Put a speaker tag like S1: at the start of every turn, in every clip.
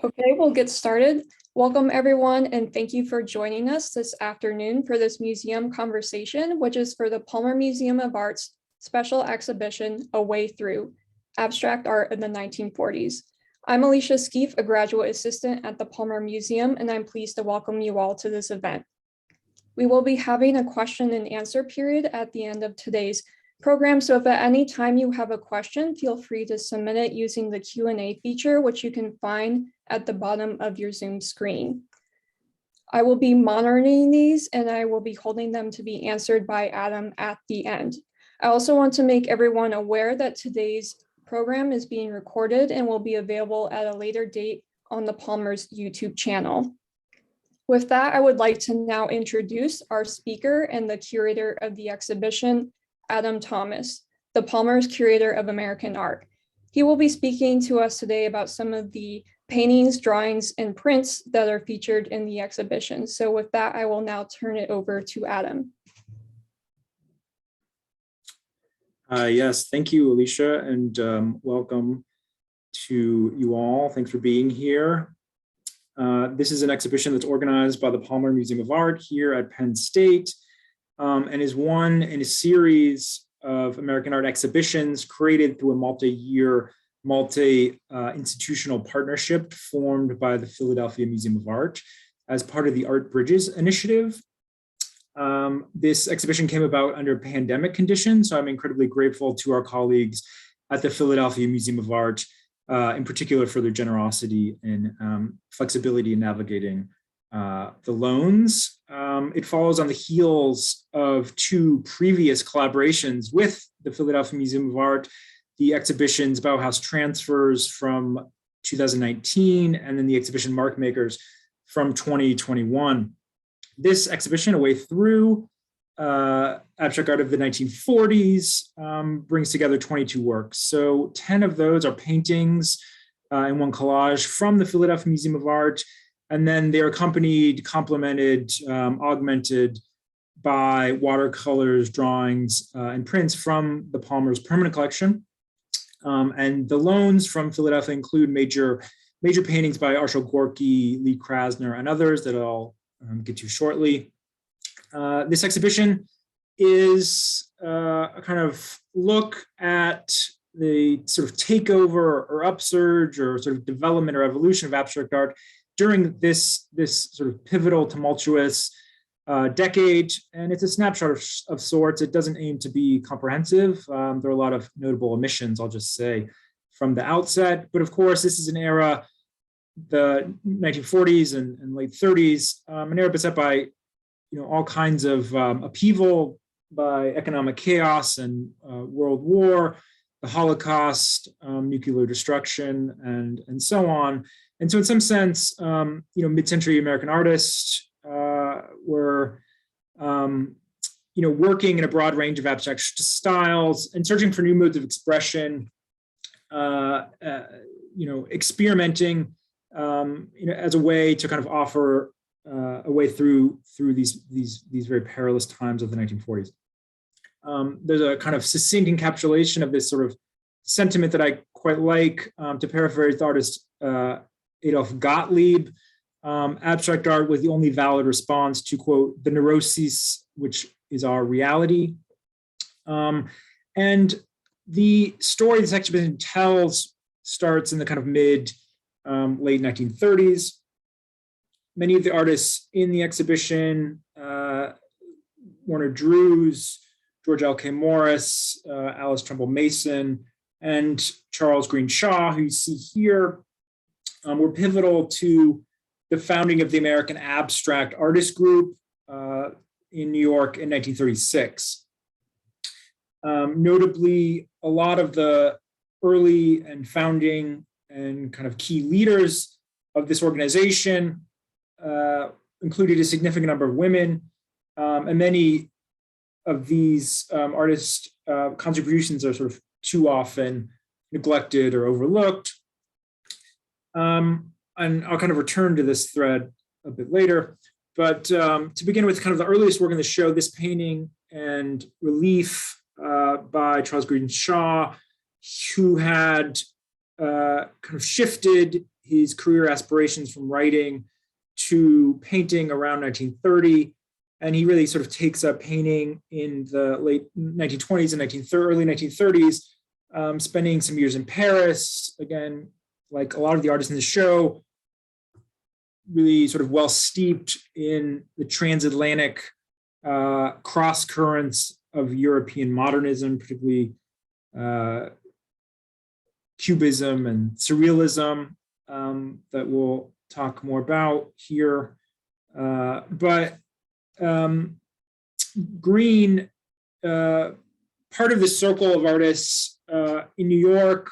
S1: Okay, we'll get started. Welcome everyone, and thank you for joining us this afternoon for this museum conversation, which is for the Palmer Museum of Art's special exhibition, A Way Through, Abstract Art in the 1940s. I'm Alicia Skeef, a graduate assistant at the Palmer Museum, and I'm pleased to welcome you all to this event. We will be having a question and answer period at the end of today's program, so if at any time you have a question, feel free to submit it using the Q&A feature, which you can find at the bottom of your Zoom screen. I will be monitoring these and I will be holding them to be answered by Adam at the end. I also want to make everyone aware that today's program is being recorded and will be available at a later date on the Palmer's YouTube channel. With that, I would like to now introduce our speaker and the curator of the exhibition, Adam Thomas, the Palmer's Curator of American Art. He will be speaking to us today about some of the paintings, drawings, and prints that are featured in the exhibition. So with that, I will now turn it over to Adam.
S2: Yes, thank you, Alicia, and welcome to you all. Thanks for being here. This is an exhibition that's organized by the Palmer Museum of Art here at Penn State, and is one in a series of American art exhibitions created through a multi-year, multi-institutional partnership formed by the Philadelphia Museum of Art as part of the Art Bridges initiative. This exhibition came about under pandemic conditions, so I'm incredibly grateful to our colleagues at the Philadelphia Museum of Art, in particular for their generosity and flexibility in navigating the loans. It follows on the heels of two previous collaborations with the Philadelphia Museum of Art, the exhibitions Bauhaus Transfers from 2019, and then the exhibition Mark Makers from 2021. This exhibition, A Way Through, Abstract Art of the 1940s, brings together 22 works. So 10 of those are paintings and one collage from the Philadelphia Museum of Art. And then they're accompanied, complemented, augmented by watercolors, drawings, and prints from the Palmer's permanent collection. And the loans from Philadelphia include major paintings by Arshile Gorky, Lee Krasner, and others that I'll get to shortly. This exhibition is a kind of look at the sort of takeover or upsurge or sort of development or evolution of abstract art during this sort of pivotal, tumultuous decade. And it's a snapshot of sorts. It doesn't aim to be comprehensive. There are a lot of notable omissions, I'll just say, from the outset. But of course, this is an era, the 1940s and late 30s, an era beset by all kinds of upheaval, by economic chaos and world war, the Holocaust, nuclear destruction, and so on. And so in some sense, mid-century American artists were, working in a broad range of abstract styles and searching for new modes of expression, experimenting, as a way to kind of offer a way through these very perilous times of the 1940s. There's a kind of succinct encapsulation of this sort of sentiment that I quite like, to paraphrase the artist Adolf Gottlieb. Abstract art was the only valid response to, quote, the neuroses, which is our reality. And the story this exhibition tells starts in the kind of late 1930s. Many of the artists in the exhibition, Warner Drews, George L.K. Morris, Alice Trumbull Mason, and Charles Green Shaw, who you see here, were pivotal to the founding of the American Abstract Artist Group in New York in 1936. Notably, a lot of the early and founding and kind of key leaders of this organization included a significant number of women, and many of these artists' contributions are sort of too often neglected or overlooked. And I'll kind of return to this thread a bit later. But to begin with, kind of the earliest work in the show, this painting and relief by Charles Green Shaw, who had kind of shifted his career aspirations from writing to painting around 1930. And he really sort of takes up painting in the late 1920s and early 1930s, spending some years in Paris. Again, like a lot of the artists in the show, really sort of well steeped in the transatlantic cross currents of European modernism, particularly Cubism and Surrealism, that we'll talk more about here. Green, part of the circle of artists in New York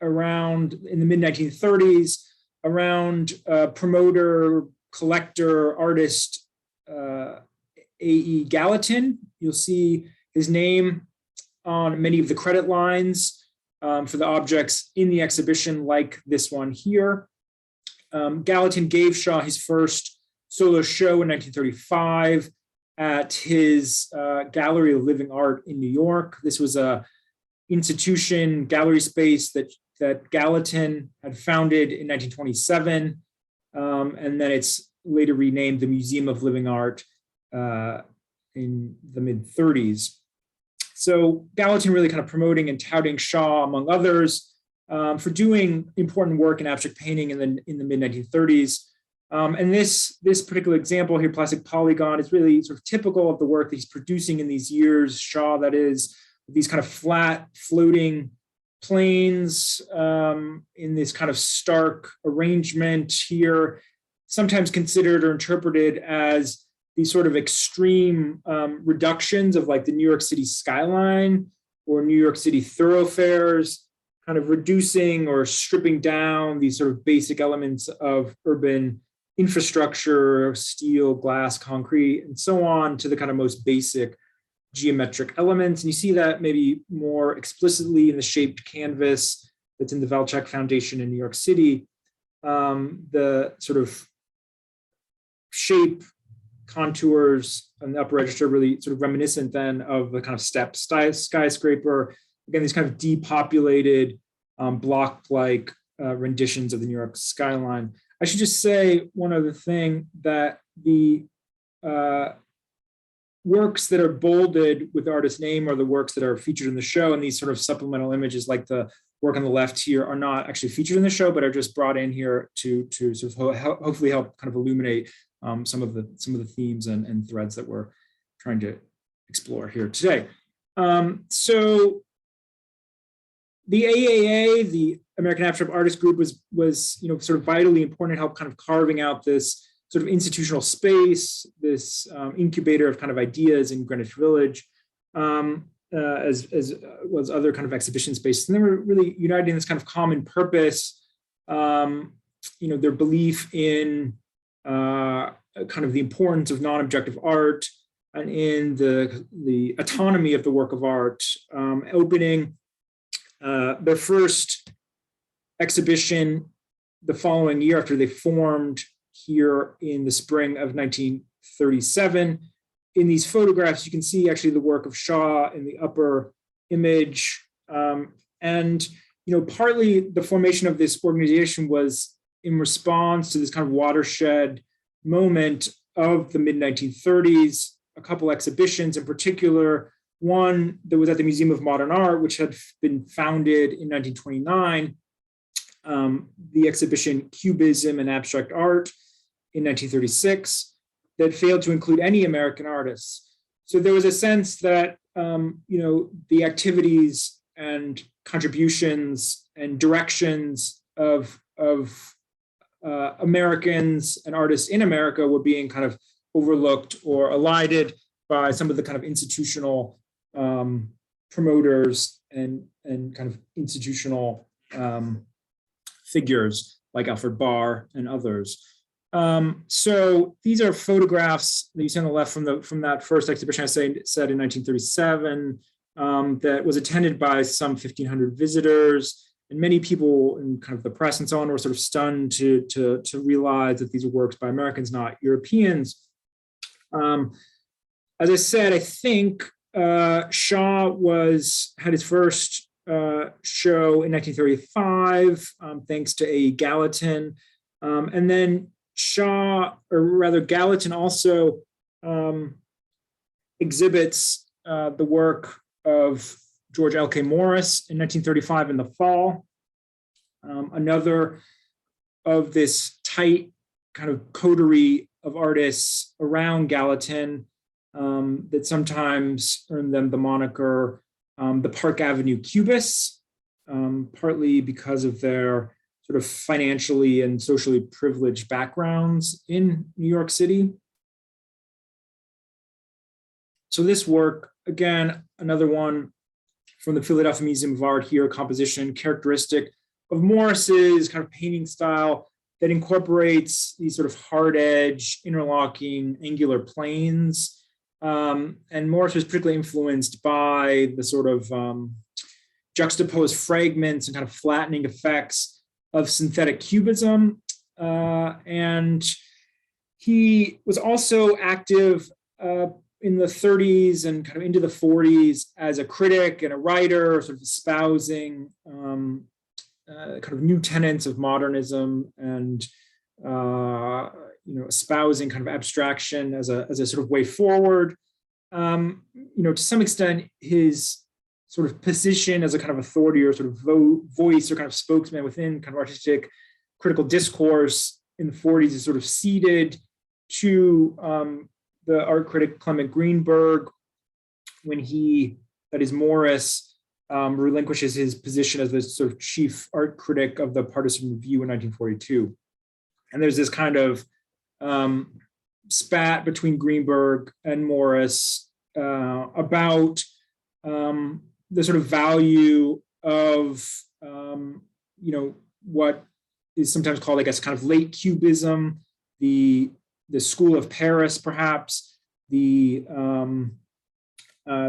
S2: around in the mid-1930s, around promoter, collector, artist A.E. Gallatin. You'll see his name on many of the credit lines for the objects in the exhibition, like this one here. Gallatin gave Shaw his first solo show in 1935 at his Gallery of Living Art in New York. This was a institution, gallery space that Gallatin had founded in 1927, and then it's later renamed the Museum of Living Art in the mid-30s. So Gallatin really kind of promoting and touting Shaw, among others, for doing important work in abstract painting in the mid-1930s. And this particular example here, Plastic Polygon, is really sort of typical of the work that he's producing in these years, Shaw, that is, these kind of flat, floating planes in this kind of stark arrangement here, sometimes considered or interpreted as these sort of extreme reductions of like the New York City skyline or New York City thoroughfares, kind of reducing or stripping down these sort of basic elements of urban infrastructure, steel, glass, concrete, and so on, to the kind of most basic geometric elements. And you see that maybe more explicitly in the shaped canvas that's in the Valchek Foundation in New York City. The sort of shape, contours on the upper register really sort of reminiscent then of the kind of step skyscraper. Again, these kind of depopulated block-like renditions of the New York skyline. I should just say one other thing, that the works that are bolded with the artist's name are the works that are featured in the show, and these sort of supplemental images like the work on the left here are not actually featured in the show, but are just brought in here to sort of hopefully help kind of illuminate some of the themes and threads that we're trying to explore here today. So the AAA, the American Abstract Artists Group, was sort of vitally important in help kind of carving out this sort of institutional space, this incubator of kind of ideas in Greenwich Village, as well as other kind of exhibition spaces. And they were really united in this kind of common purpose, their belief in kind of the importance of non-objective art and in the autonomy of the work of art, opening their first exhibition the following year after they formed here in the spring of 1937. In these photographs, you can see actually the work of Shaw in the upper image. And partly the formation of this organization was in response to this kind of watershed moment of the mid-1930s, a couple exhibitions in particular, one that was at the Museum of Modern Art, which had been founded in 1929, the exhibition Cubism and Abstract Art in 1936, that failed to include any American artists. So there was a sense that the activities and contributions and directions of Americans and artists in America were being kind of overlooked or elided by some of the kind of institutional promoters and kind of institutional figures like Alfred Barr and others. So these are photographs that you see on the left from that first exhibition I said in 1937 that was attended by some 1,500 visitors, and many people in kind of the press and so on were sort of stunned to realize that these are works by Americans, not Europeans. As I said, I think Shaw had his first show in 1935, thanks to A. Gallatin. And then Shaw, or rather Gallatin, also exhibits the work of George L.K. Morris in 1935 in the fall. Another of this tight kind of coterie of artists around Gallatin that sometimes earned them the moniker the Park Avenue Cubists, partly because of their sort of financially and socially privileged backgrounds in New York City. So this work, again, another one from the Philadelphia Museum of Art here, composition characteristic of Morris's kind of painting style that incorporates these sort of hard edge, interlocking, angular planes. And Morris was particularly influenced by the sort of juxtaposed fragments and kind of flattening effects of synthetic cubism. And he was also active in the 30s and kind of into the 40s as a critic and a writer, sort of espousing kind of new tenets of modernism and espousing kind of abstraction as a sort of way forward. To some extent, his sort of position as a kind of authority or sort of voice or kind of spokesman within kind of artistic critical discourse in the 40s is sort of ceded to the art critic Clement Greenberg when he, that is Morris, relinquishes his position as the sort of chief art critic of the Partisan Review in 1942. And there's this kind of spat between Greenberg and Morris about the sort of value of, what is sometimes called, I guess, kind of late Cubism, the school of Paris, perhaps, the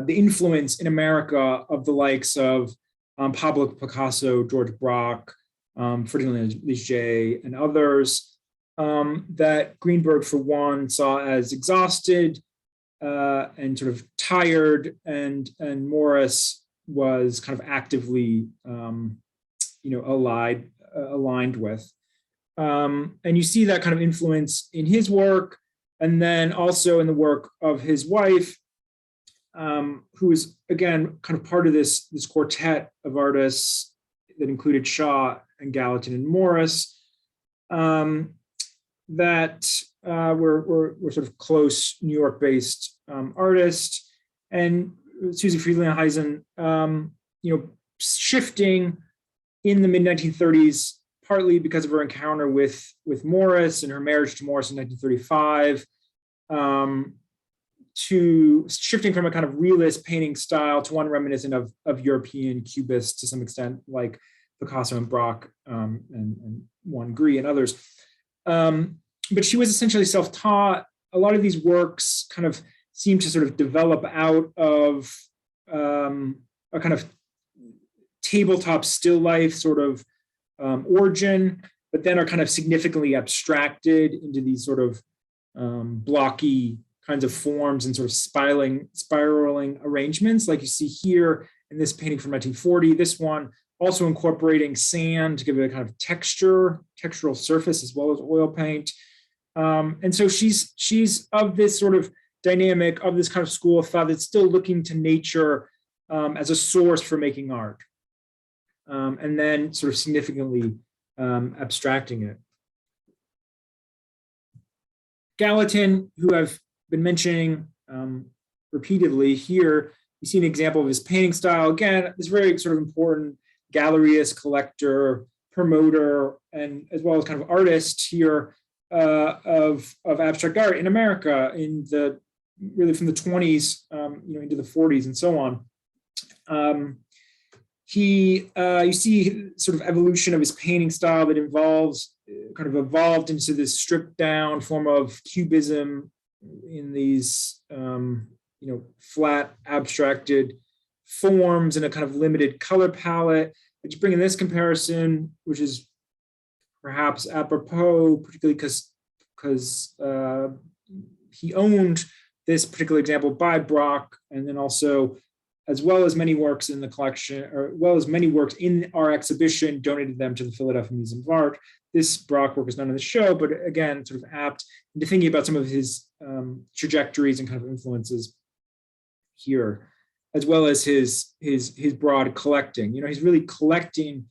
S2: influence in America of the likes of Pablo Picasso, George Braque, Friedlin, Leger, and others, that Greenberg, for one, saw as exhausted and sort of tired, and Morris was kind of actively, aligned with. And you see that kind of influence in his work, and then also in the work of his wife, who is, again, kind of part of this quartet of artists that included Shaw and Gallatin and Morris, that were sort of close New York-based artists. And Susie, Friedlin, Heisen, shifting in the mid-1930s, partly because of her encounter with Morris and her marriage to Morris in 1935, to shifting from a kind of realist painting style to one reminiscent of European Cubists to some extent, like Picasso and Braque, and Juan Gris and others. But she was essentially self-taught. A lot of these works kind of seem to sort of develop out of a kind of tabletop still life sort of origin, but then are kind of significantly abstracted into these sort of blocky kinds of forms and sort of spiraling arrangements, like you see here in this painting from 1940. This one also incorporating sand to give it a kind of textural surface as well as oil paint. And so she's of this sort of dynamic of this kind of school of thought that's still looking to nature as a source for making art, and then sort of significantly abstracting it. Gallatin, who I've been mentioning repeatedly here, you see an example of his painting style. Again, this very sort of important galleryist, collector, promoter, and as well as kind of artist here of abstract art in America in the really from the 20s, into the 40s and so on. You see sort of evolution of his painting style that kind of evolved into this stripped down form of cubism in these, flat abstracted forms and a kind of limited color palette. But you bring in this comparison, which is perhaps apropos, particularly because he owned this particular example by Braque, and then also as well as many works in the collection, or well as many works in our exhibition, donated them to the Philadelphia Museum of Art. This Brock work is not in the show, but again, sort of apt into thinking about some of his trajectories and kind of influences here, as well as his broad collecting. You know, he's really collecting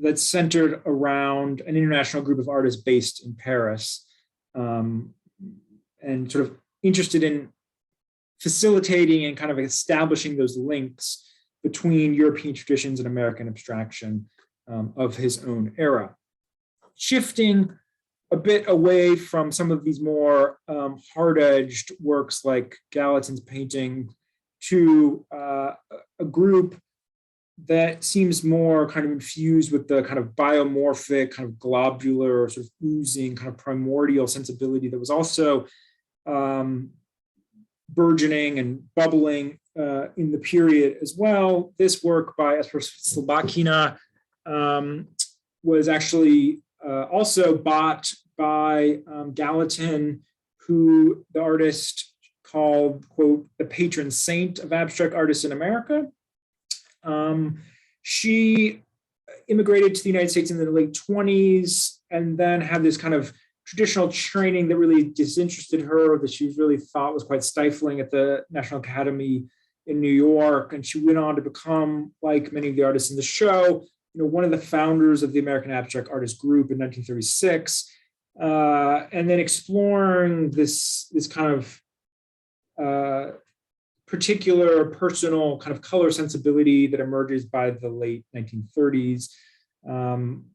S2: that's centered around an international group of artists based in Paris, and sort of interested in facilitating and kind of establishing those links between European traditions and American abstraction of his own era. Shifting a bit away from some of these more hard-edged works like Gallatin's painting to a group that seems more kind of infused with the kind of biomorphic, kind of globular, sort of oozing, kind of primordial sensibility that was also burgeoning and bubbling in the period as well. This work by Esper Slobakina was actually also bought by Gallatin, who the artist called, quote, the patron saint of abstract artists in America. She immigrated to the United States in the late 20s and then had this kind of traditional training that really disinterested her, that she really thought was quite stifling at the National Academy in New York. And she went on to become, like many of the artists in the show, you know, one of the founders of the American Abstract Artists Group in 1936, and then exploring this kind of particular personal kind of color sensibility that emerges by the late 1930s,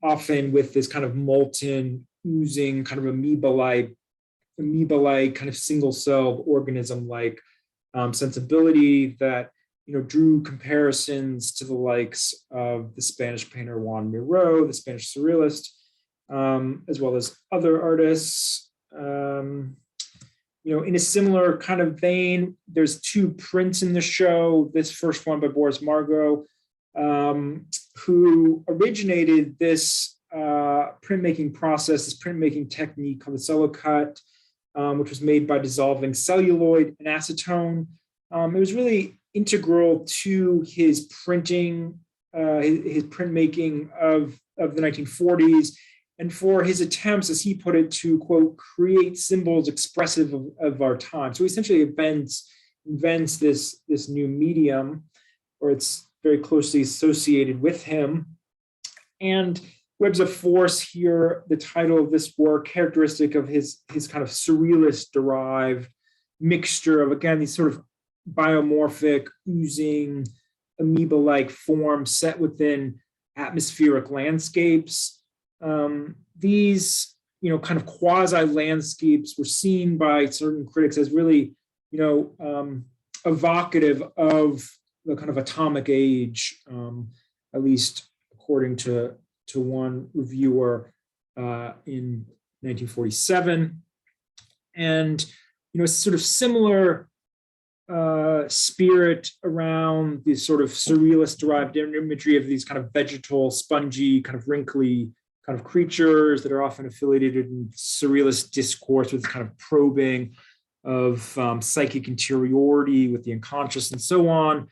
S2: often with this kind of molten, oozing, kind of amoeba-like kind of single-celled organism-like sensibility that, you know, drew comparisons to the likes of the Spanish painter Juan Miró, the Spanish surrealist, as well as other artists. You know, in a similar kind of vein, there's two prints in the show. This first one by Boris Margot, who originated this printmaking process, this printmaking technique called the cellocut, which was made by dissolving celluloid and acetone. It was really integral to his printing, his printmaking of the 1940s, and for his attempts, as he put it, to, quote, create symbols expressive of our time. So he essentially invents this new medium, or it's very closely associated with him. And Webs of Force here, the title of this work, characteristic of his kind of surrealist-derived mixture of, again, these sort of biomorphic, oozing, amoeba-like forms set within atmospheric landscapes. These, you know, kind of quasi-landscapes were seen by certain critics as really, you know, evocative of the kind of atomic age, at least according to one reviewer in 1947. And, you know, sort of similar spirit around this sort of surrealist-derived imagery of these kind of vegetal, spongy, kind of wrinkly kind of creatures that are often affiliated in surrealist discourse with kind of probing of psychic interiority with the unconscious and so on,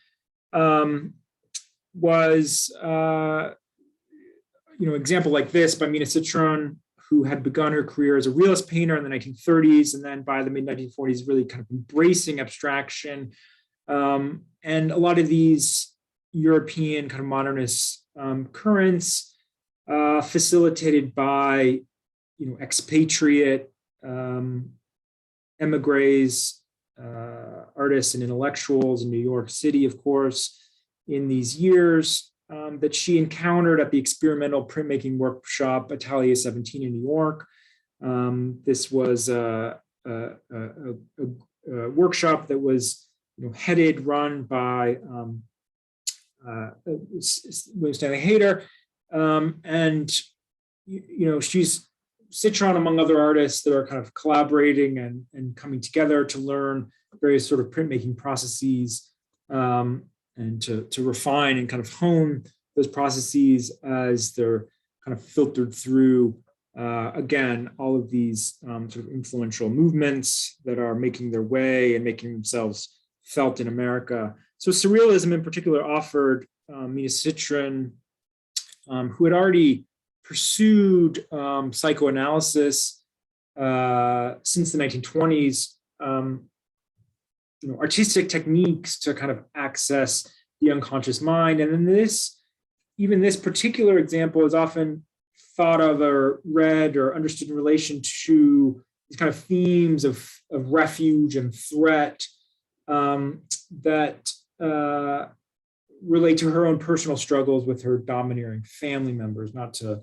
S2: was, you know, example like this by Mina Citron, who had begun her career as a realist painter in the 1930s, and then by the mid-1940s really kind of embracing abstraction. And a lot of these European kind of modernist currents, facilitated by, you know, expatriate emigres, artists and intellectuals in New York City, of course, in these years, that she encountered at the experimental printmaking workshop Atelier 17 in New York. This was a workshop that was, you know, headed, run by William Stanley Hayter. And, you know, she's Citron, among other artists that are kind of collaborating and coming together to learn various sort of printmaking processes, and to refine and kind of hone those processes as they're kind of filtered through, again, all of these sort of influential movements that are making their way and making themselves felt in America. So Surrealism in particular offered Mina Citron, who had already pursued psychoanalysis since the 1920s, artistic techniques to kind of access the unconscious mind. And then even this particular example is often thought of or read or understood in relation to these kind of themes of refuge and threat that relate to her own personal struggles with her domineering family members, not to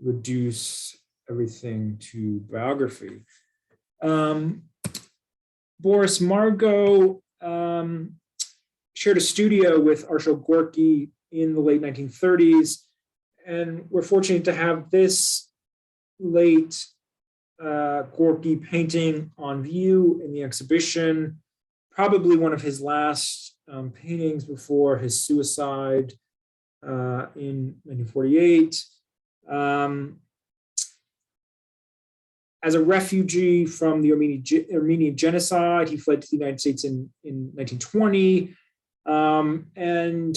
S2: reduce everything to biography. Boris Margot shared a studio with Arshile Gorky in the late 1930s, and we're fortunate to have this late Gorky painting on view in the exhibition, probably one of his last paintings before his suicide in 1948. As a refugee from the Armenian genocide, he fled to the United States in 1920. And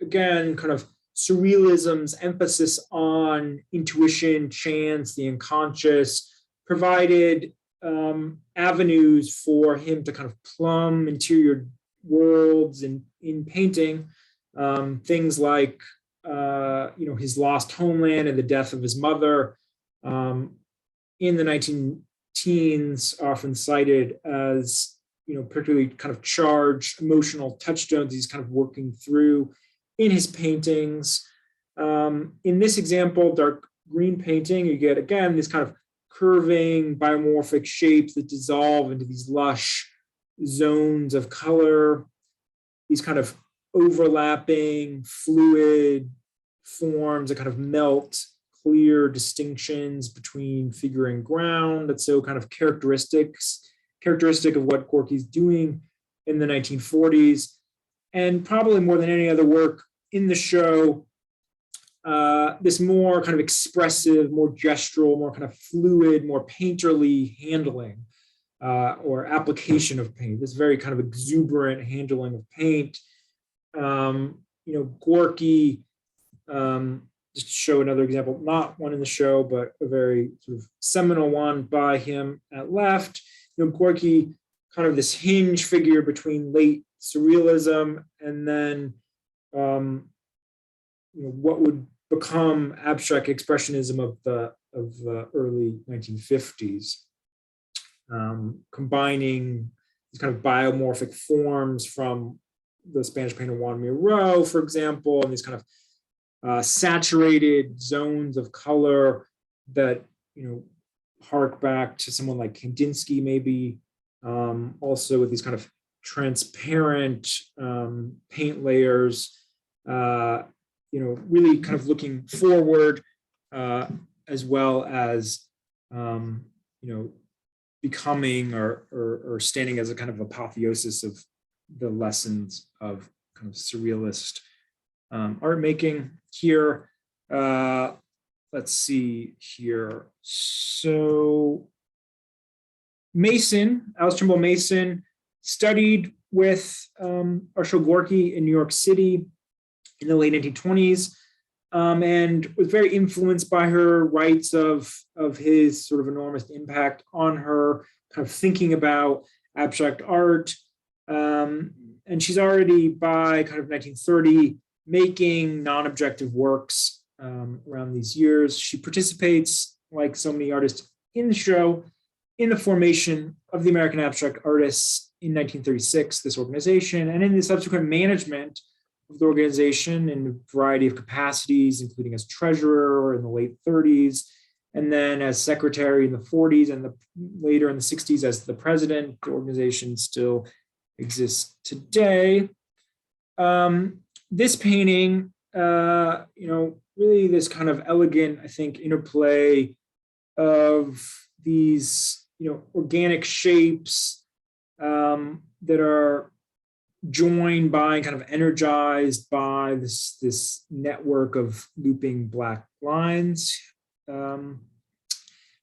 S2: again, kind of Surrealism's emphasis on intuition, chance, the unconscious, provided avenues for him to kind of plumb interior worlds in painting. Things like his lost homeland and the death of his mother, in the 19-teens, often cited as particularly kind of charged emotional touchstones he's kind of working through in his paintings. In this example, dark green painting, you get again these kind of curving biomorphic shapes that dissolve into these lush zones of color, these kind of overlapping fluid forms that kind of melt, clear distinctions between figure and ground. That's so kind of characteristic of what Gorky's doing in the 1940s. And probably more than any other work in the show, this more kind of expressive, more gestural, more kind of fluid, more painterly handling or application of paint, this very kind of exuberant handling of paint. Gorky, just to show another example, not one in the show, but a very sort of seminal one by him at left. Gorky, kind of this hinge figure between late Surrealism and then what would become abstract expressionism of the early 1950s, combining these kind of biomorphic forms from the Spanish painter Juan Miró, for example, and these kind of saturated zones of color that hark back to someone like Kandinsky, maybe, also with these kind of transparent paint layers, really kind of looking forward, as well as becoming or standing as a kind of apotheosis of the lessons of kind of surrealist art making here. Let's see here. So Alice Trimble Mason studied with Arshile Gorky in New York City in the late 1920s, and was very influenced by her writes of his sort of enormous impact on her kind of thinking about abstract art. And she's already by kind of 1930 making non-objective works around these years. She participates, like so many artists in the show, in the formation of the American Abstract Artists in 1936, this organization, and in the subsequent management of the organization in a variety of capacities, including as treasurer in the late 30s, and then as secretary in the 40s, and later in the 60s as the president. The organization still exists today. This painting, really this kind of elegant, I think, interplay of these, organic shapes that are joined by and kind of energized by this network of looping black lines.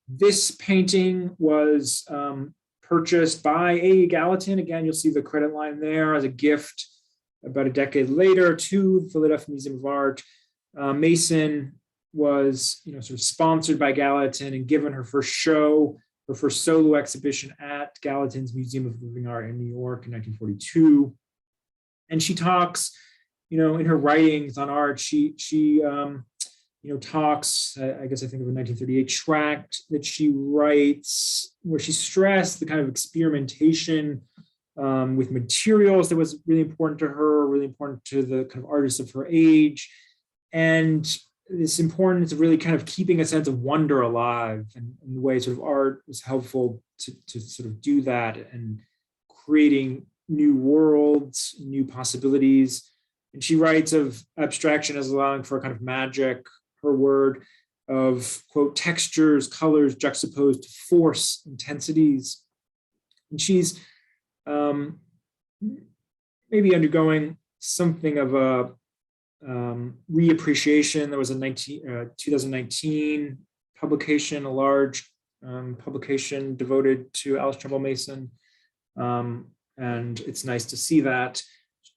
S2: This painting was purchased by A. Gallatin. Again, you'll see the credit line there as a gift about a decade later to the Philadelphia Museum of Art. Mason was, sort of sponsored by Gallatin and given her first show, her first solo exhibition at Gallatin's Museum of Living Art in New York in 1942. And she talks, in her writings on art, she talks, I guess I think of a 1938 tract that she writes where she stressed the kind of experimentation with materials that was really important to her, really important to the kind of artists of her age. And this importance of really kind of keeping a sense of wonder alive, and the way sort of art was helpful to sort of do that, and creating new worlds, new possibilities. And she writes of abstraction as allowing for a kind of magic, her word, of, quote, textures, colors juxtaposed to force, intensities. And she's maybe undergoing something of a reappreciation. There was a 2019 publication, a large publication devoted to Alice Trumbull Mason. And it's nice to see that.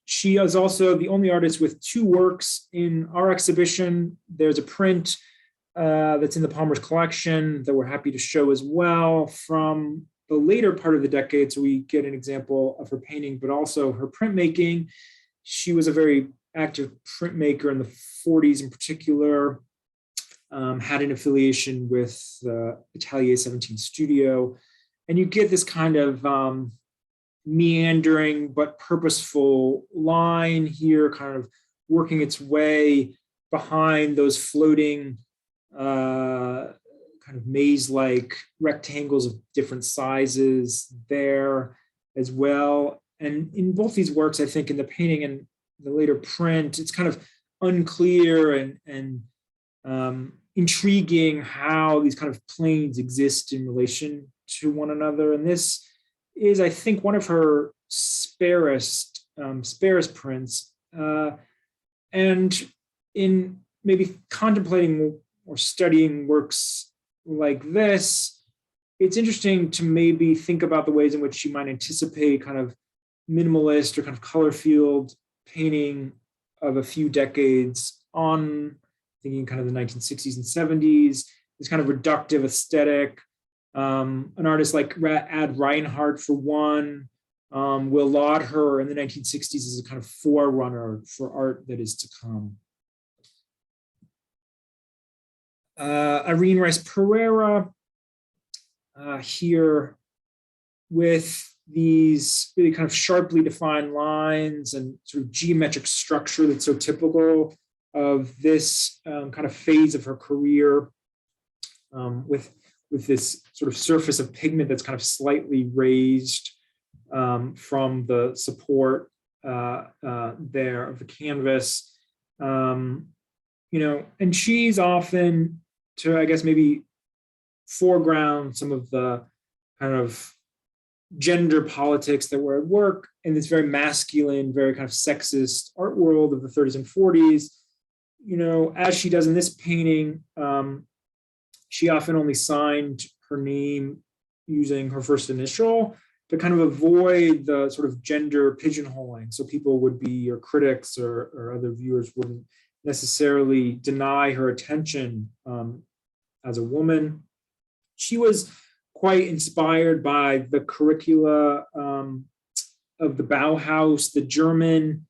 S2: She is also the only artist with 2 works in our exhibition. There's a print that's in the Palmer's collection that we're happy to show as well from the later part of the decade. So we get an example of her painting, but also her printmaking. She was a very active printmaker in the 40s in particular, had an affiliation with the Atelier 17 studio. And you get this kind of meandering but purposeful line here, kind of working its way behind those floating kind of maze-like rectangles of different sizes there as well. And in both these works, I think in the painting and the later print, it's kind of unclear and intriguing how these kind of planes exist in relation to one another. And this is, I think, one of her sparest prints. And in maybe contemplating or studying works like this, it's interesting to maybe think about the ways in which she might anticipate kind of minimalist or kind of color field painting of a few decades on, thinking kind of the 1960s and 70s, this kind of reductive aesthetic. An artist like Ad Reinhardt, for one, will laud her in the 1960s as a kind of forerunner for art that is to come. Irene Rice Pereira here with these really kind of sharply defined lines and sort of geometric structure that's so typical of this kind of phase of her career, with this sort of surface of pigment that's kind of slightly raised from the support there of the canvas. And she's often, to, I guess, maybe foreground some of the kind of gender politics that were at work in this very masculine, very kind of sexist art world of the 30s and 40s. As she does in this painting, she often only signed her name using her first initial to kind of avoid the sort of gender pigeonholing. So people would be, or critics or other viewers wouldn't necessarily deny her attention as a woman. She was quite inspired by the curricula of the Bauhaus, the German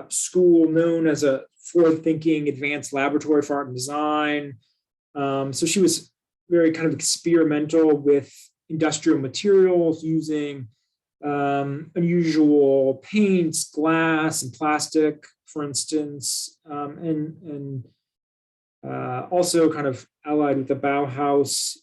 S2: school known as a forward-thinking advanced laboratory for art and design. So she was very kind of experimental with industrial materials, using unusual paints, glass and plastic, for instance, and also kind of allied with the Bauhaus.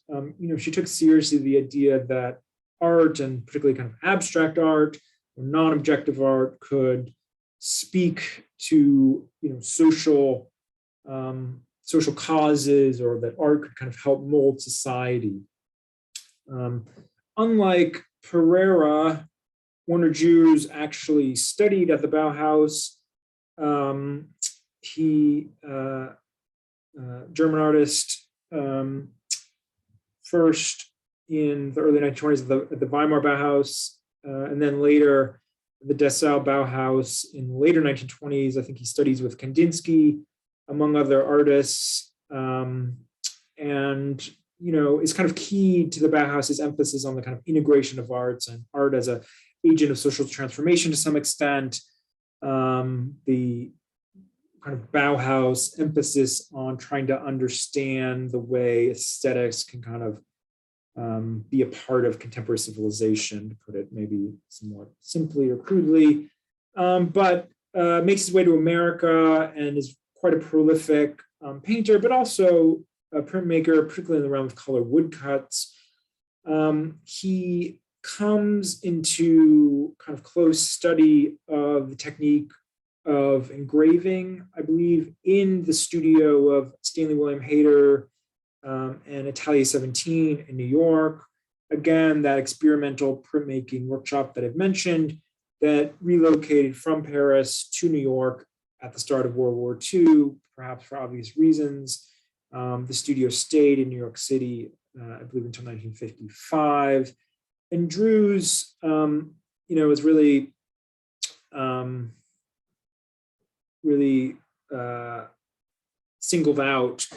S2: She took seriously the idea that art, and particularly kind of abstract art or non-objective art, could speak to social causes, or that art could kind of help mold society. Unlike Pereira, Warner Jews actually studied at the Bauhaus. German artist, first in the early 1920s at the Weimar Bauhaus, and then later the Dessau Bauhaus in the later 1920s. I think he studies with Kandinsky, among other artists, and is kind of key to the Bauhaus's emphasis on the kind of integration of arts and art as an agent of social transformation to some extent. The kind of Bauhaus emphasis on trying to understand the way aesthetics can kind of be a part of contemporary civilization, to put it maybe somewhat simply or crudely, but makes his way to America and is quite a prolific painter, but also a printmaker, particularly in the realm of color woodcuts. He comes into kind of close study of the technique of engraving, I believe, in the studio of Stanley William Hayter and Atelier 17 in New York. Again, that experimental printmaking workshop that I've mentioned that relocated from Paris to New York at the start of World War II, perhaps for obvious reasons. The studio stayed in New York City, I believe, until 1955. And Drew's, is really, singled out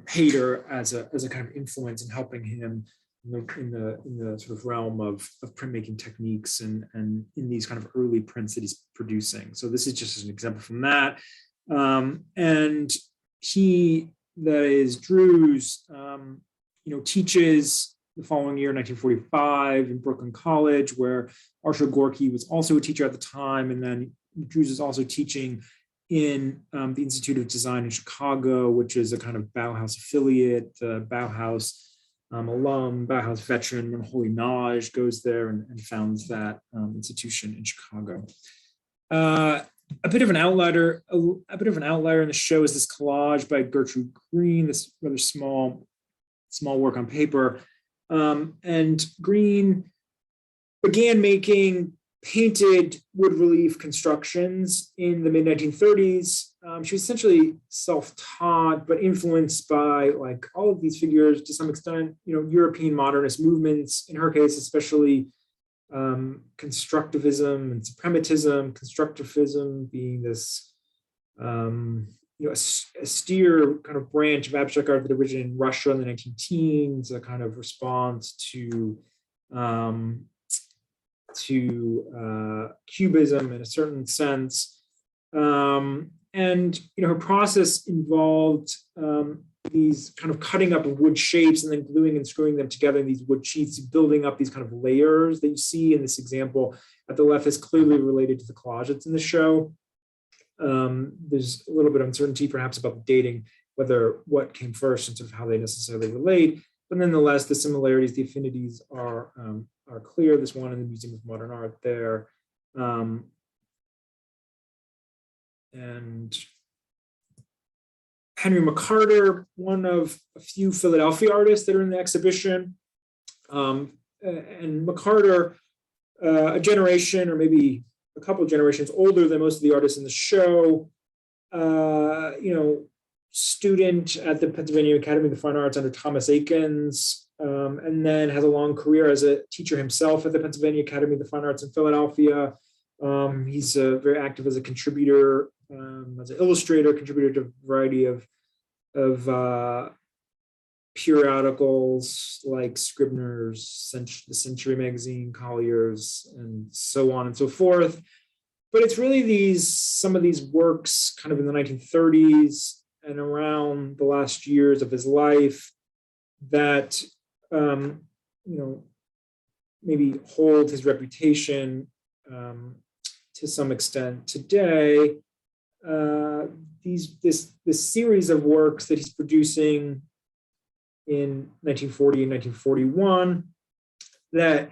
S2: Hayter as a kind of influence in helping him in the sort of realm of printmaking techniques and in these kind of early prints that he's producing. So this is just an example from that. And he, that is Drew's, teaches the following year, 1945, in Brooklyn College, where Arshile Gorky was also a teacher at the time, and then Drew's is also teaching in the Institute of Design in Chicago, which is a kind of Bauhaus affiliate, Bauhaus alum, Bauhaus veteran. When Naj goes there and founds that institution in Chicago. A bit of an outlier in the show is this collage by Gertrude Green, this rather small work on paper. And Green began making painted wood relief constructions in the mid-1930s. She was essentially self-taught, but influenced by, like, all of these figures to some extent, European modernist movements, in her case, especially Constructivism and Suprematism, Constructivism being this austere kind of branch of abstract art that originated in Russia in the 1910s, a kind of response to Cubism in a certain sense. And her process involved these kind of cutting up of wood shapes and then gluing and screwing them together in these wood sheets, building up these kind of layers that you see in this example at the left is clearly related to the collage that's in the show. There's a little bit of uncertainty perhaps about the dating, whether what came first and sort of how they necessarily relate, but nonetheless, the similarities, the affinities are clear. This one in the Museum of Modern Art there. And Henry Mccarter, one of a few Philadelphia artists that are in the exhibition. And Mccarter, a generation or maybe a couple of generations older than most of the artists in the show, student at the Pennsylvania Academy of the Fine Arts under Thomas Akins, and then has a long career as a teacher himself at the Pennsylvania Academy of the Fine Arts in Philadelphia. He's very active as a contributor, as an illustrator, contributor to a variety of periodicals like Scribner's, the Century Magazine, Collier's, and so on and so forth. But it's really some of these works kind of in the 1930s and around the last years of his life that, maybe hold his reputation to some extent today. This series of works that he's producing in 1940 and 1941 that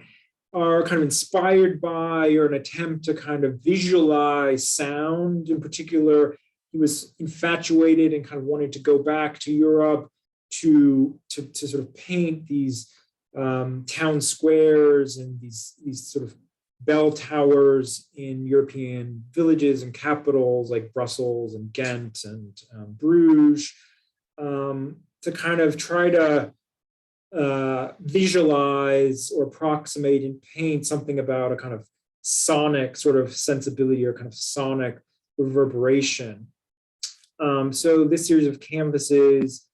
S2: are kind of inspired by or an attempt to kind of visualize sound. In particular, he was infatuated and kind of wanted to go back to Europe to sort of paint these town squares and these sort of bell towers in European villages and capitals like Brussels and Ghent and Bruges, to kind of try to visualize or approximate and paint something about a kind of sonic sort of sensibility or kind of sonic reverberation. So this series of canvases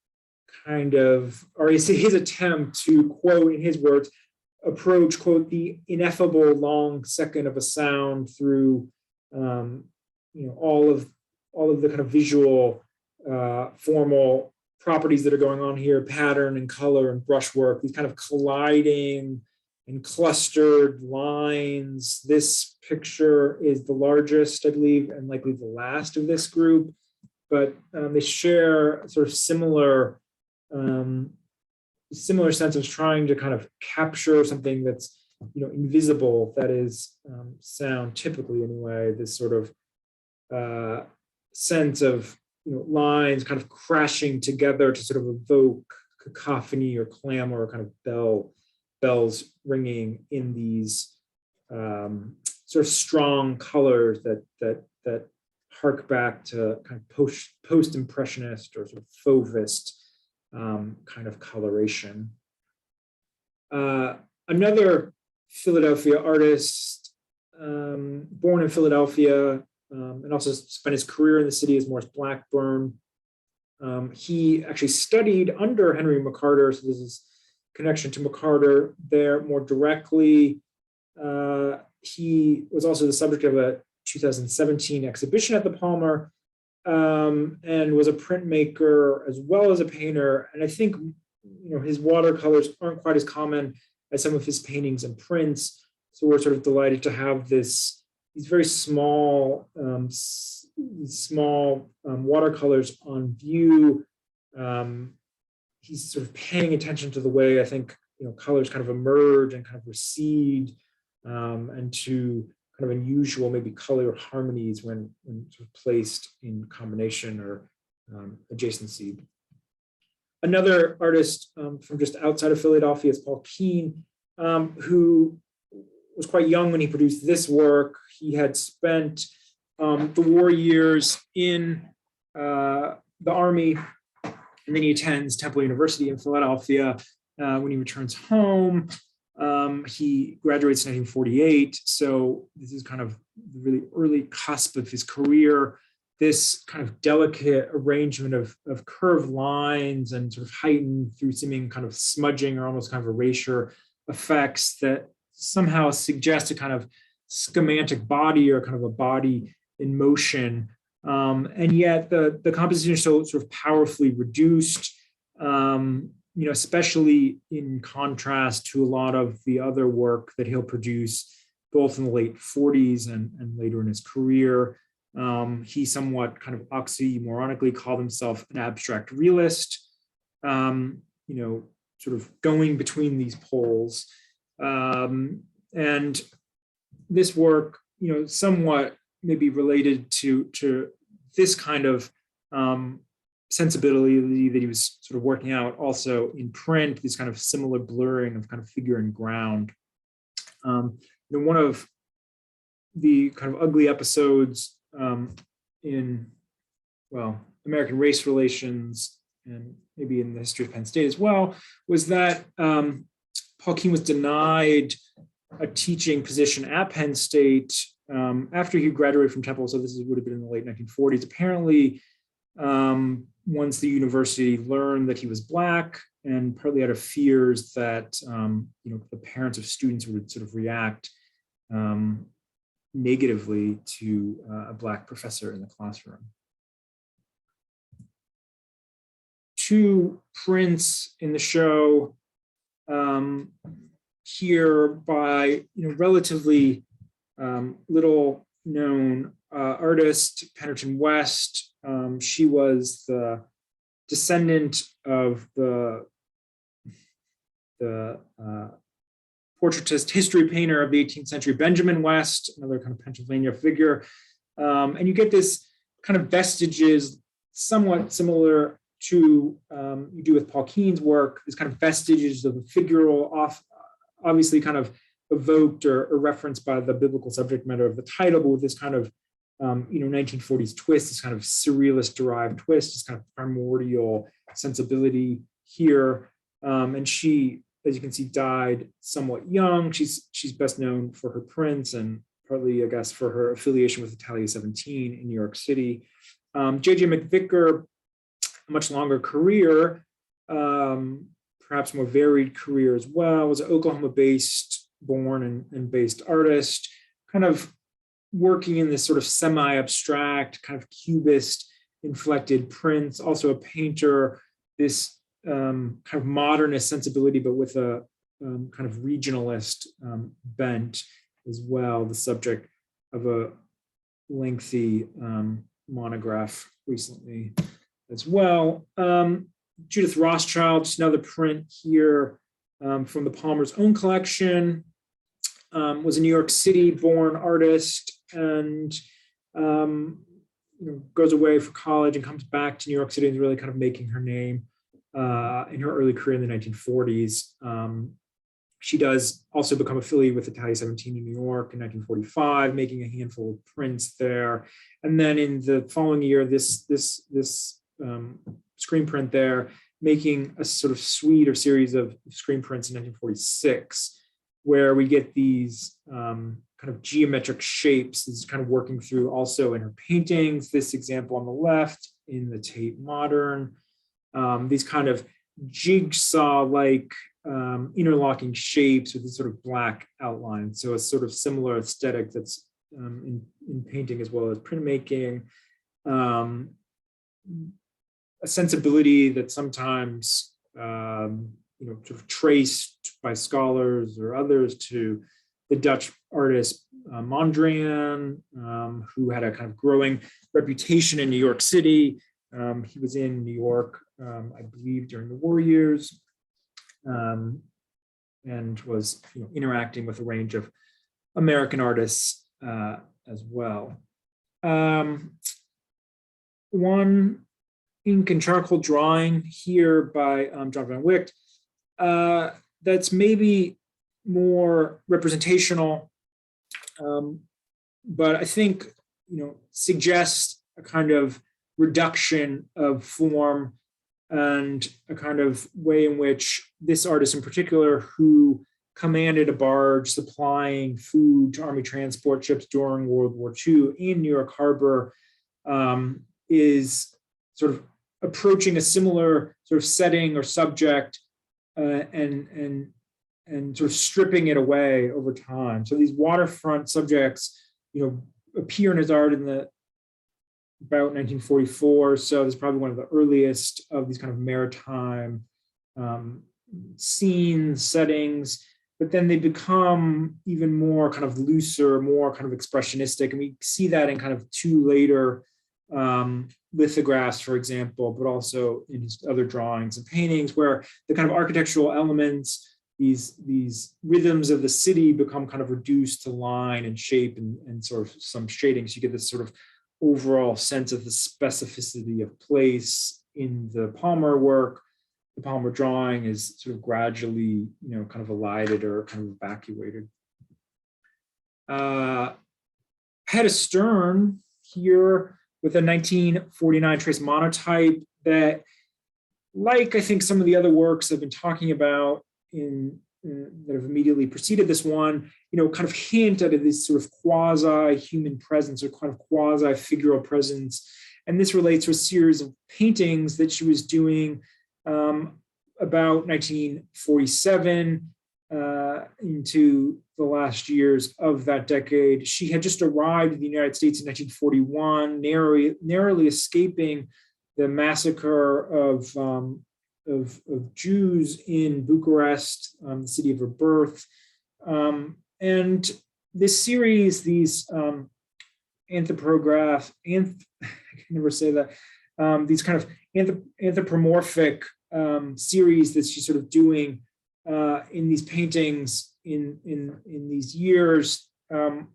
S2: kind of, or his attempt to, quote in his words, approach, quote, the ineffable long second of a sound through all of the kind of visual formal properties that are going on here, pattern and color and brushwork, these kind of colliding and clustered lines. This picture is the largest, I believe, and likely the last of this group, but they share sort of similar sense of trying to kind of capture something that's invisible, that is sound, typically anyway, this sort of sense of lines kind of crashing together to sort of evoke cacophony or clamor or kind of bells ringing in these sort of strong colors that hark back to kind of post-impressionist or sort of fauvist kind of coloration. Another Philadelphia artist, born in Philadelphia, and also spent his career in the city, is Maurice Blackburn. He actually studied under Henry Mccarter, so this is connection to Mccarter there more directly. He was also the subject of a 2017 exhibition at the Palmer, and was a printmaker as well as a painter. And I think his watercolors aren't quite as common as some of his paintings and prints. So we're sort of delighted to have these very small, watercolors on view. He's sort of paying attention to the way I think colors kind of emerge and kind of recede, and to kind of unusual maybe color harmonies when sort of placed in combination or adjacency. Another artist from just outside of Philadelphia is Paul Keane, who was quite young when he produced this work. He had spent the war years in the Army, and then he attends Temple University in Philadelphia. When he returns home, he graduates in 1948. So this is kind of the really early cusp of his career. This kind of delicate arrangement of curved lines and sort of heightened through seeming kind of smudging or almost kind of erasure effects that somehow suggest a kind of schematic body or kind of a body in motion. And yet the composition is so sort of powerfully reduced, especially in contrast to a lot of the other work that he'll produce, both in the late 40s and later in his career. He somewhat kind of oxymoronically called himself an abstract realist, sort of going between these poles. And this work, somewhat maybe related to this kind of sensibility that he was sort of working out also in print, these kind of similar blurring of kind of figure and ground. One of the kind of ugly episodes in, American race relations and maybe in the history of Penn State as well, was that Paul Keane was denied a teaching position at Penn State after he graduated from Temple. So this would have been in the late 1940s. Apparently, once the university learned that he was Black, and partly out of fears that the parents of students would sort of react negatively to a Black professor in the classroom. Two prints in the show here by relatively little known artist, Pennerton West. She was the descendant of the portraitist history painter of the 18th century, Benjamin West, another kind of Pennsylvania figure. And you get this kind of vestiges somewhat similar to you do with Paul Keane's work, these kind of vestiges of the figural, obviously kind of evoked or referenced by the biblical subject matter of the title, but with this kind of 1940s twist, this kind of surrealist derived twist, this kind of primordial sensibility here. And she, as you can see, died somewhat young. She's best known for her prints and partly, I guess, for her affiliation with Italia 17 in New York City. J Mcvicker, a much longer career, perhaps more varied career as well, was an Oklahoma-based, born and based artist, kind of working in this sort of semi-abstract, kind of cubist inflected prints, also a painter, this kind of modernist sensibility, but with a kind of regionalist bent as well, the subject of a lengthy monograph recently as well. Judith Rothschild, just another print here from the Palmer's own collection, was a New York City born artist and goes away for college and comes back to New York City and is really kind of making her name in her early career in the 1940s. She does also become affiliated with Italia 17 in New York in 1945, making a handful of prints there. And then in the following year, this screen print there, making a sort of suite or series of screen prints in 1946, where we get these kind of geometric shapes. This is kind of working through also in her paintings. This example on the left in the Tate Modern, these kind of jigsaw-like interlocking shapes with this sort of black outline. So a sort of similar aesthetic that's in painting as well as printmaking. A sensibility that sometimes sort of traced by scholars or others to the Dutch artist Mondrian, who had a kind of growing reputation in New York City. He was in New York, I believe, during the war years, and was interacting with a range of American artists as well. One ink and charcoal drawing here by John van Wyck that's maybe more representational, but I think suggests a kind of reduction of form and a kind of way in which this artist in particular, who commanded a barge supplying food to Army transport ships during World War II in New York Harbor, is sort of approaching a similar sort of setting or subject and sort of stripping it away over time. So these waterfront subjects, appear in his art in about 1944. So this is probably one of the earliest of these kind of maritime scenes, settings, but then they become even more kind of looser, more kind of expressionistic. And we see that in kind of two later lithographs, for example, but also in his other drawings and paintings, where the kind of architectural elements, these rhythms of the city become kind of reduced to line and shape and sort of some shading. So you get this sort of overall sense of the specificity of place in the Palmer work. The Palmer drawing is sort of gradually, kind of elided or kind of evacuated. Hedda Stern here with a 1949 trace monotype that, like I think some of the other works I've been talking about that have immediately preceded this one, kind of hint at this sort of quasi-human presence or kind of quasi-figural presence. And this relates to a series of paintings that she was doing about 1947 into the last years of that decade. She had just arrived in the United States in 1941, narrowly escaping the massacre of Jews in Bucharest, the city of her birth. And this series, these I can never say that, these kind of anthropomorphic series that she's sort of doing in these paintings in these years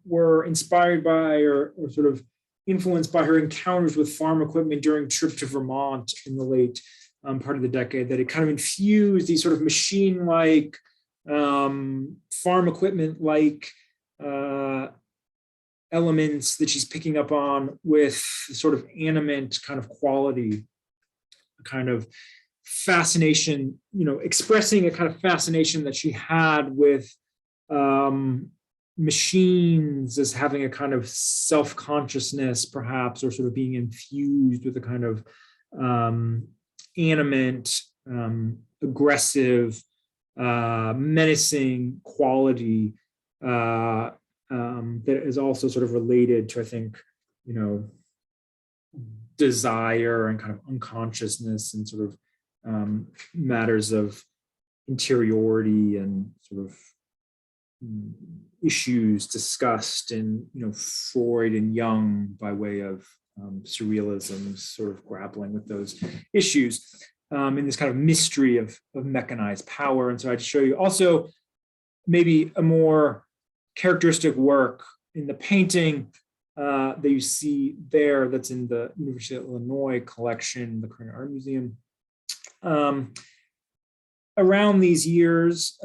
S2: were inspired by or sort of influenced by her encounters with farm equipment during a trip to Vermont in the late part of the decade, that it kind of infused these sort of machine-like, farm equipment-like elements that she's picking up on with sort of animate kind of quality, kind of fascination, expressing a kind of fascination that she had with machines as having a kind of self-consciousness, perhaps, or sort of being infused with a kind of animate, aggressive, menacing quality that is also sort of related to, I think, desire and kind of unconsciousness and sort of matters of interiority and sort of issues discussed in Freud and Jung by way of surrealism, sort of grappling with those issues in this kind of mystery of mechanized power. And so I'd show you also maybe a more characteristic work in the painting that you see there, that's in the University of Illinois collection, the Krasner Art Museum. Around these years,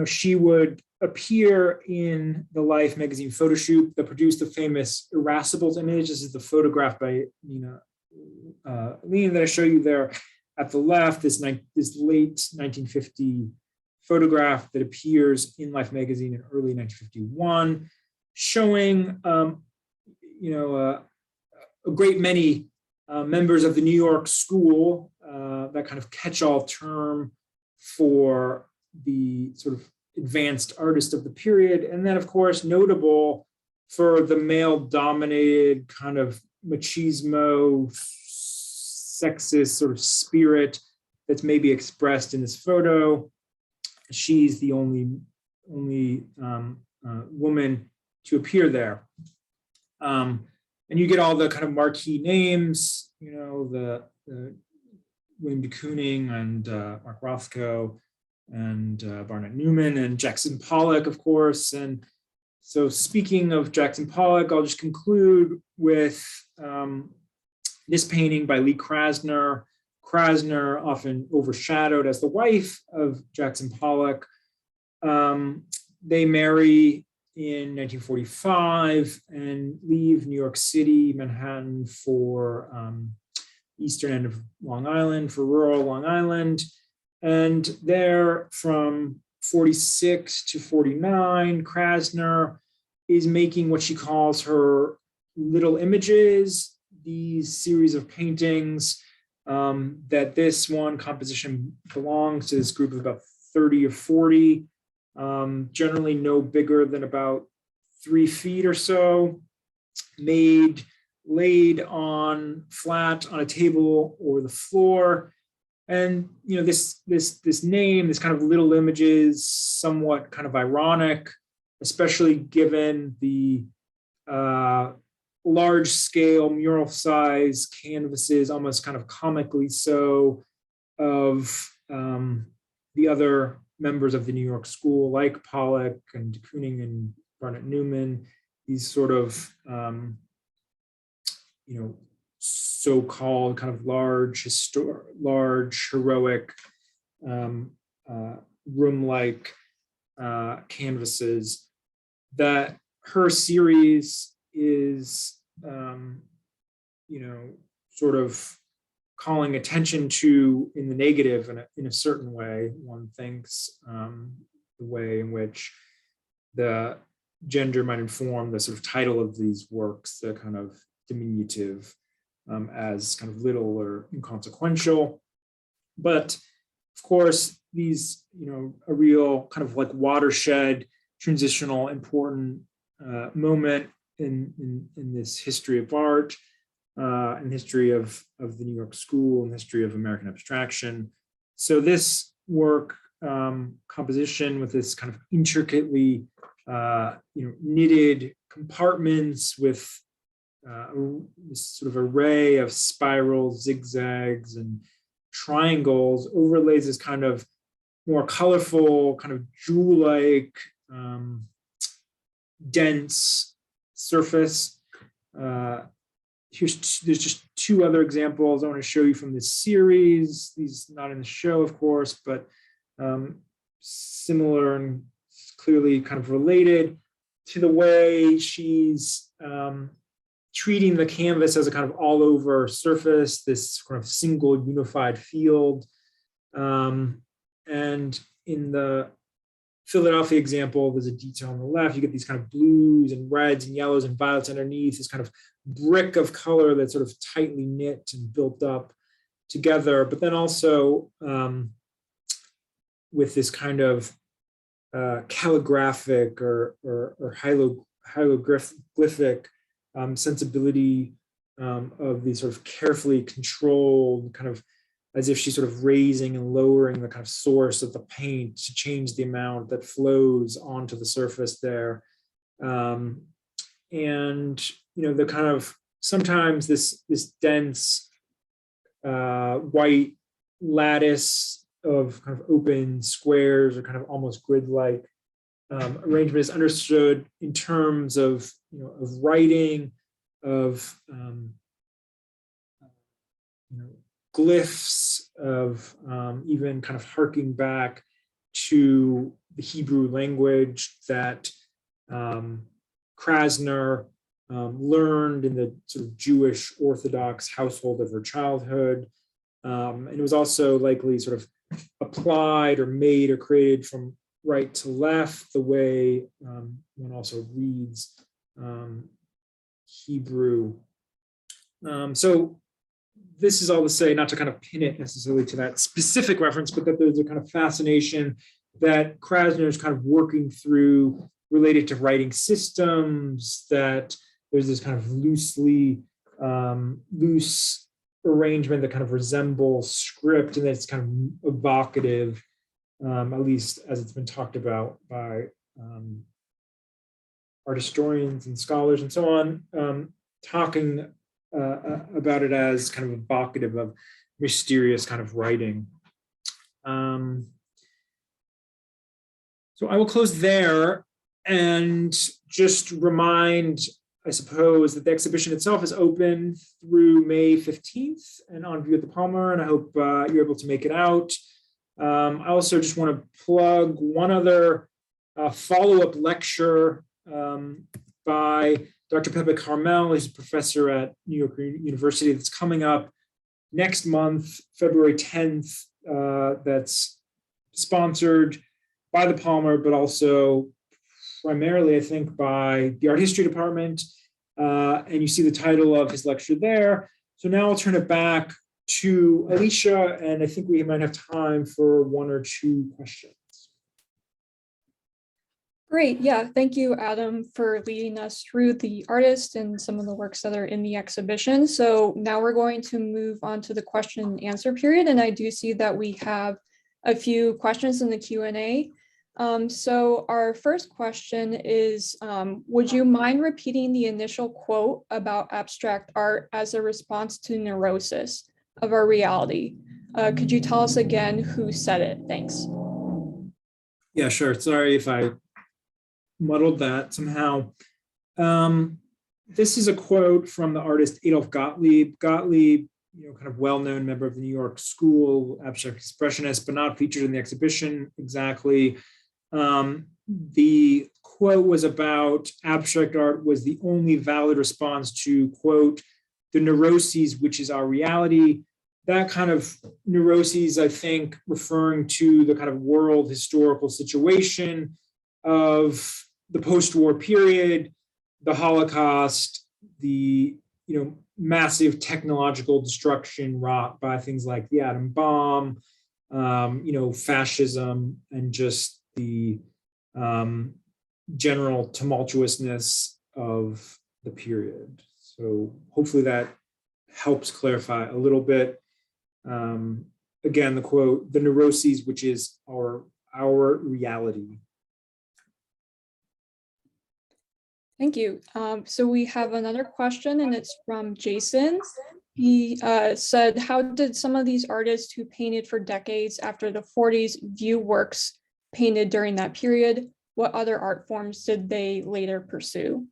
S2: she would appear in the Life magazine photo shoot that produced the famous Irascibles image. This is the photograph by Mina Citron that I show you there at the left, this late 1950 photograph that appears in Life magazine in early 1951, showing a great many members of the New York school, that kind of catch-all term for the sort of advanced artist of the period. And then, of course, notable for the male-dominated kind of machismo, sexist sort of spirit that's maybe expressed in this photo. She's the only woman to appear there. And you get all the kind of marquee names, the William de Kooning and Mark Rothko and Barnett Newman and Jackson Pollock, of course. And so speaking of Jackson Pollock, I'll just conclude with this painting by Lee Krasner. Krasner, often overshadowed as the wife of Jackson Pollock. They marry in 1945 and leave New York City, Manhattan, for eastern end of Long Island, for rural Long Island. And there, from 46 to 49, Krasner is making what she calls her little images, these series of paintings that this one composition belongs to this group of about 30 or 40, generally no bigger than about 3 feet or so, laid on flat on a table or the floor. And this name, this kind of little images, somewhat kind of ironic, especially given the large scale mural size canvases, almost kind of comically so, of the other members of the New York school, like Pollock and de Kooning and Barnett Newman, these sort of so-called kind of large heroic room-like canvases, that her series is sort of calling attention to in the negative in a certain way. One thinks the way in which the gender might inform the sort of title of these works, the kind of diminutive, as kind of little or inconsequential. But of course, these, a real kind of like watershed, transitional, important moment in this history of art, and history of the New York school, and history of American abstraction. So this work, composition with this kind of intricately knitted compartments with this sort of array of spirals, zigzags, and triangles, overlays this kind of more colorful, kind of jewel-like, dense surface. There's just 2 other examples I want to show you from this series. These not in the show, of course, but similar and clearly kind of related to the way she's treating the canvas as a kind of all over surface, this kind of single unified field. And in the Philadelphia example, there's a detail on the left. You get these kind of blues and reds and yellows and violets underneath, this kind of brick of color that's sort of tightly knit and built up together. But then also with this kind of calligraphic or hieroglyphic sensibility of these sort of carefully controlled, kind of as if she's sort of raising and lowering the kind of source of the paint to change the amount that flows onto the surface there. And, the kind of, sometimes this dense white lattice of kind of open squares or kind of almost grid-like arrangement is understood in terms of, of writing, of, glyphs, of even kind of harking back to the Hebrew language that Krasner learned in the sort of Jewish Orthodox household of her childhood. And it was also likely sort of applied or made or created from right to left, the way one also reads Hebrew. So this is all to say, not to kind of pin it necessarily to that specific reference, but that there's a kind of fascination that Krasner is kind of working through related to writing systems, that there's this kind of loose arrangement that kind of resembles script, and that's kind of evocative, at least as it's been talked about by art historians and scholars and so on, talking about it as kind of evocative of mysterious kind of writing. So I will close there and just remind, I suppose, that the exhibition itself is open through May 15th and on view at the Palmer, and I hope you're able to make it out. I also just want to plug one other follow-up lecture by Dr. Pepe Carmel. He's a professor at New York University that's coming up next month, February 10th, that's sponsored by the Palmer, but also primarily, I think, by the art history department. And you see the title of his lecture there. So now I'll turn it back to Alicia, and I think we might have time for one or two questions.
S1: Great, yeah, thank you, Adam, for leading us through the artist and some of the works that are in the exhibition. So now we're going to move on to the question and answer period, and I do see that we have a few questions in the Q&A. So our first question is, would you mind repeating the initial quote about abstract art as a response to neurosis of our reality? Could you tell us again who said it? Thanks.
S2: Yeah, sure. Sorry if I muddled that somehow. This is a quote from the artist Adolf Gottlieb. Gottlieb, kind of well-known member of the New York School, abstract expressionist, but not featured in the exhibition exactly. The quote was about abstract art was the only valid response to, quote, the neuroses, which is our reality. That kind of neuroses, I think, referring to the kind of world historical situation of the post-war period, the Holocaust, the massive technological destruction wrought by things like the atom bomb, fascism, and just the general tumultuousness of the period. So hopefully that helps clarify a little bit. Again, the quote, the neuroses, which is our reality.
S1: Thank you. So we have another question, and it's from Jason. He said, how did some of these artists who painted for decades after the 40s view works painted during that period? What other art forms did they later pursue?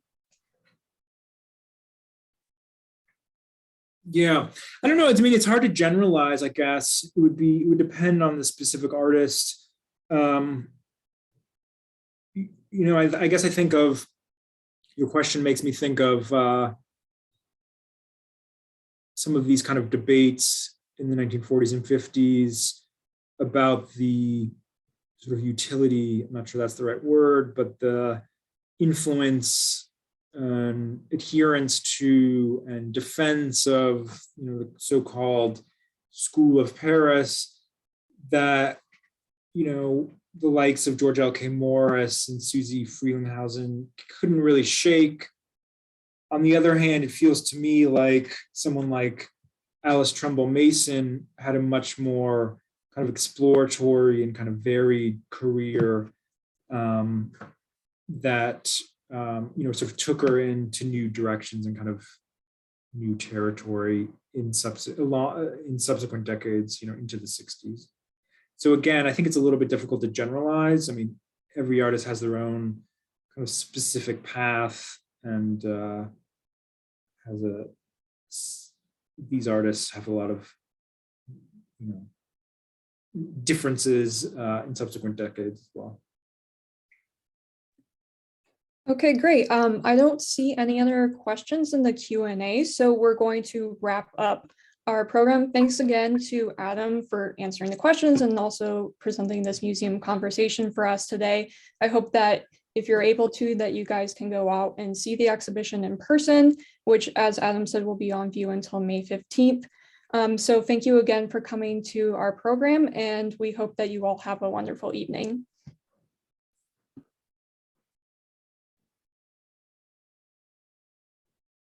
S2: Yeah, I don't know. I mean, it's hard to generalize, I guess. It would depend on the specific artist. I guess I think of, your question makes me think of some of these kind of debates in the 1940s and 50s about the sort of utility, I'm not sure that's the right word, but the influence and adherence to and defense of, the so-called School of Paris that, the likes of George L.K. Morris and Susie Friedlin couldn't really shake. On the other hand, it feels to me like someone like Alice Trumbull Mason had a much more kind of exploratory and kind of varied career that sort of took her into new directions and kind of new territory in subsequent decades, into the 60s. So again, I think it's a little bit difficult to generalize. I mean, every artist has their own kind of specific path, and these artists have a lot of differences in subsequent decades as well.
S1: Okay, great. I don't see any other questions in the Q&A, so we're going to wrap up our program. Thanks again to Adam for answering the questions and also presenting this museum conversation for us today. I hope that if you're able to, that you guys can go out and see the exhibition in person, which, as Adam said, will be on view until May 15th. So thank you again for coming to our program, and we hope that you all have a wonderful evening.